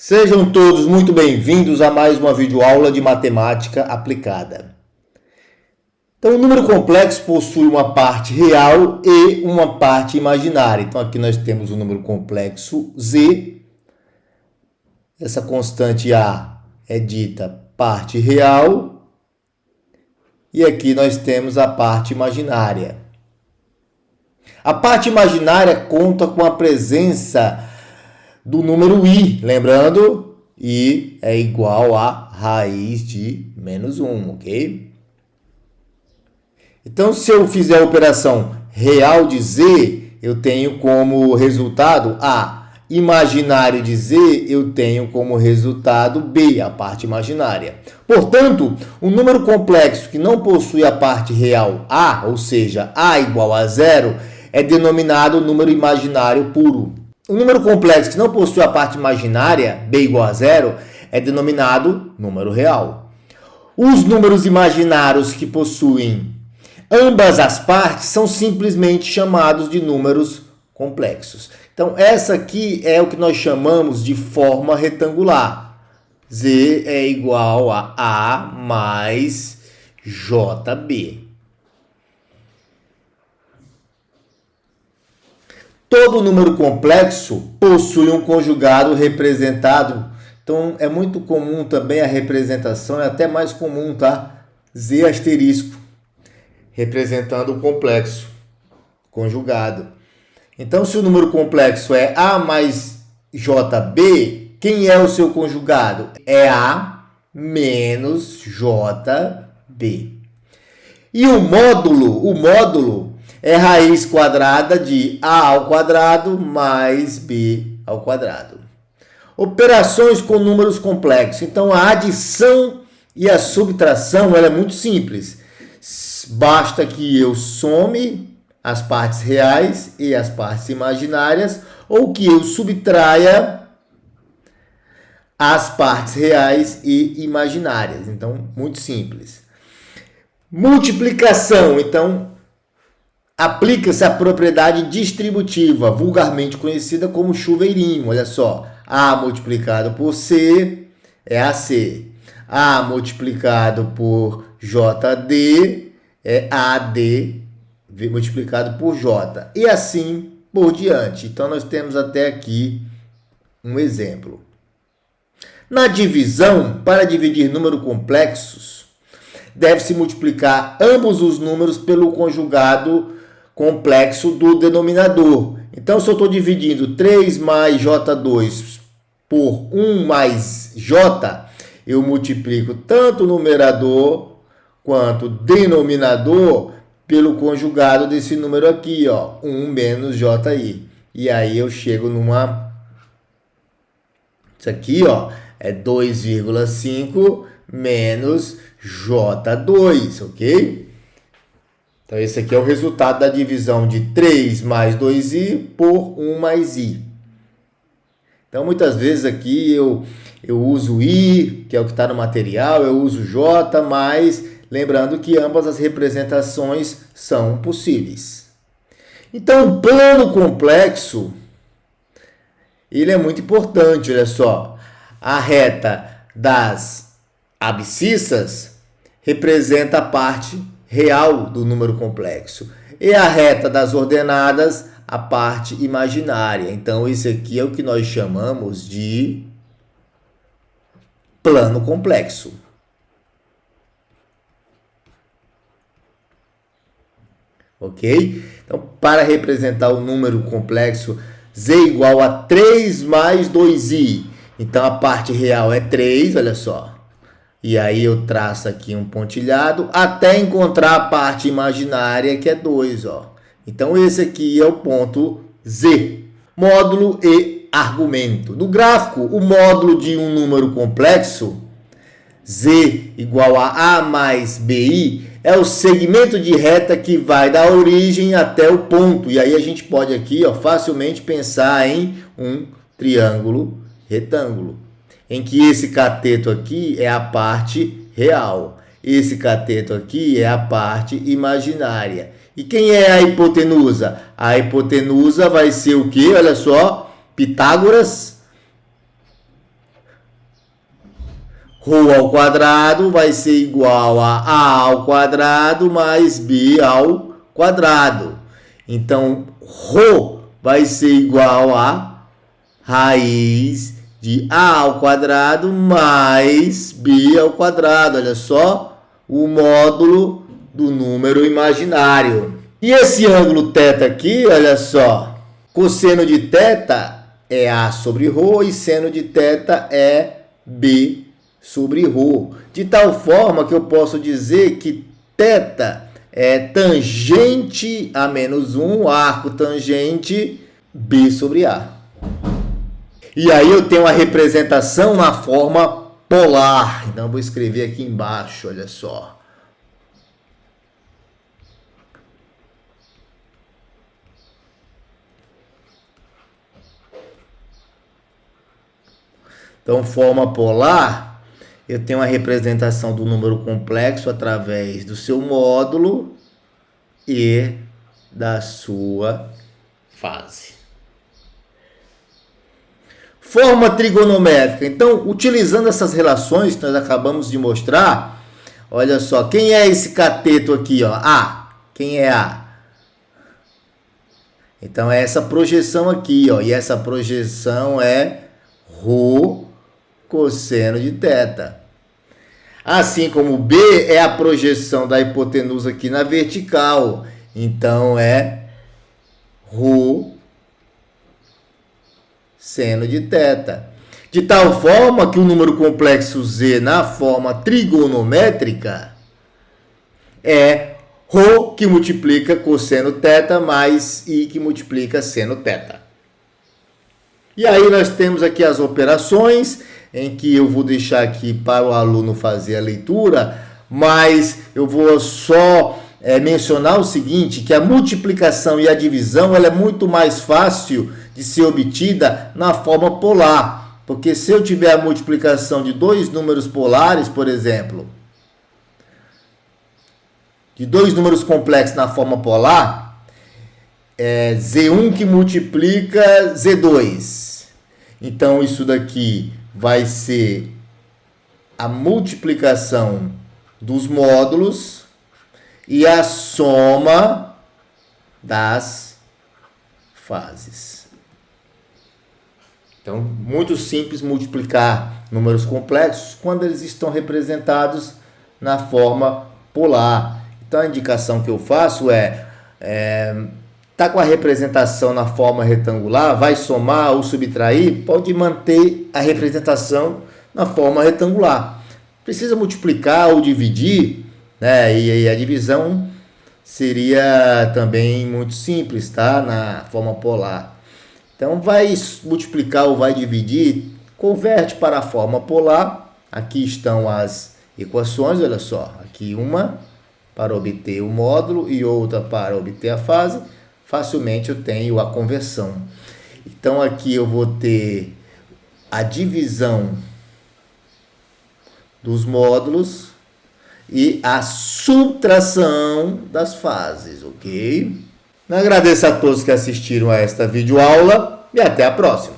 Sejam todos muito bem-vindos a mais uma videoaula de matemática aplicada. Então, o número complexo possui uma parte real e uma parte imaginária. Então, aqui nós temos o número complexo Z. Essa constante A é dita parte real. E aqui nós temos a parte imaginária. A parte imaginária conta com a presença do número I, lembrando, I é igual a raiz de menos 1, ok? Então, se eu fizer a operação real de Z, eu tenho como resultado A. Imaginário de Z, eu tenho como resultado B, a parte imaginária. Portanto, um número complexo que não possui a parte real A, ou seja, A igual a zero, é denominado número imaginário puro. O número complexo que não possui a parte imaginária, b igual a zero, é denominado número real. Os números imaginários que possuem ambas as partes são simplesmente chamados de números complexos. Então, essa aqui é o que nós chamamos de forma retangular. Z é igual a A mais JB. Todo número complexo possui um conjugado representado. Então, é muito comum também a representação, é até mais comum, tá? Z asterisco, representando o complexo conjugado. Então, se o número complexo é A mais JB, quem é o seu conjugado? É A menos JB. E o módulo é raiz quadrada de A ao quadrado mais B ao quadrado. Operações com números complexos. Então, a adição e a subtração ela é muito simples. Basta que eu some as partes reais e as partes imaginárias, ou que eu subtraia as partes reais e imaginárias. Então, muito simples. Multiplicação. Então, aplica-se a propriedade distributiva, vulgarmente conhecida como chuveirinho. Olha só, A multiplicado por C é AC. A multiplicado por JD é AD multiplicado por J. E assim por diante. Então, nós temos até aqui um exemplo. Na divisão, para dividir números complexos, deve-se multiplicar ambos os números pelo conjugado complexo do denominador. Então, se eu estou dividindo 3 mais J2 por 1 mais J, eu multiplico tanto o numerador quanto o denominador pelo conjugado desse número aqui, ó, 1 menos JI. E aí eu chego numa... Isso aqui, ó, é 2,5 menos J2, ok? Então, esse aqui é o resultado da divisão de 3 mais 2i por 1 mais i. Então, muitas vezes aqui eu uso i, que é o que está no material, eu uso j, mas lembrando que ambas as representações são possíveis. Então, o plano complexo, ele é muito importante, olha só. A reta das abscissas representa a parte real do número complexo. E a reta das ordenadas, a parte imaginária. Então, esse aqui é o que nós chamamos de plano complexo. Ok? Então, para representar o número complexo, Z igual a 3 mais 2i. Então, a parte real é 3, olha só. E aí eu traço aqui um pontilhado até encontrar a parte imaginária, que é 2, ó. Então, esse aqui é o ponto Z. Módulo e argumento. No gráfico, o módulo de um número complexo, Z igual a A mais BI, é o segmento de reta que vai da origem até o ponto. E aí a gente pode aqui, ó, facilmente pensar em um triângulo retângulo, em que esse cateto aqui é a parte real, esse cateto aqui é a parte imaginária. E quem é a hipotenusa? A hipotenusa vai ser o quê? Olha só, Pitágoras Rho ao quadrado vai ser igual a ao quadrado mais b ao quadrado. Então, Rho vai ser igual a raiz de a ao quadrado mais b ao quadrado. Olha só, o módulo do número imaginário. E esse ângulo θ aqui, olha só, cosseno de θ é a sobre Rho e seno de θ é b sobre Rho. De tal forma que eu posso dizer que θ é tangente a menos 1, arco tangente b sobre a. E aí eu tenho a representação na forma polar. Então eu vou escrever aqui embaixo, olha só. Então, forma polar, eu tenho a representação do número complexo através do seu módulo e da sua fase. Forma trigonométrica. Então, utilizando essas relações que nós acabamos de mostrar, olha só, quem é esse cateto aqui, ó? A. Quem é A? Então, é essa projeção aqui, ó, e essa projeção é Rho cosseno de θ. Assim como B é a projeção da hipotenusa aqui na vertical. Então, é Rho seno de θ. De tal forma que o número complexo Z na forma trigonométrica é Rho que multiplica cosseno θ mais I que multiplica seno θ. E aí nós temos aqui as operações em que eu vou deixar aqui para o aluno fazer a leitura, mas eu vou só mencionar o seguinte, que a multiplicação e a divisão ela é muito mais fácil de ser obtida na forma polar, porque se eu tiver a multiplicação de dois números polares, por exemplo, de dois números complexos na forma polar, é Z1 que multiplica Z2. Então, isso daqui vai ser a multiplicação dos módulos e a soma das fases. Então, muito simples multiplicar números complexos quando eles estão representados na forma polar. Então, a indicação que eu faço tá com a representação na forma retangular, vai somar ou subtrair, pode manter a representação na forma retangular. Precisa multiplicar ou dividir, né? E a divisão seria também muito simples, tá? Na forma polar. Então, vai multiplicar ou vai dividir, converte para a forma polar. Aqui estão as equações, olha só. Aqui uma para obter o módulo e outra para obter a fase. Facilmente eu tenho a conversão. Então, aqui eu vou ter a divisão dos módulos e a subtração das fases, ok? Eu agradeço a todos que assistiram a esta videoaula e até a próxima.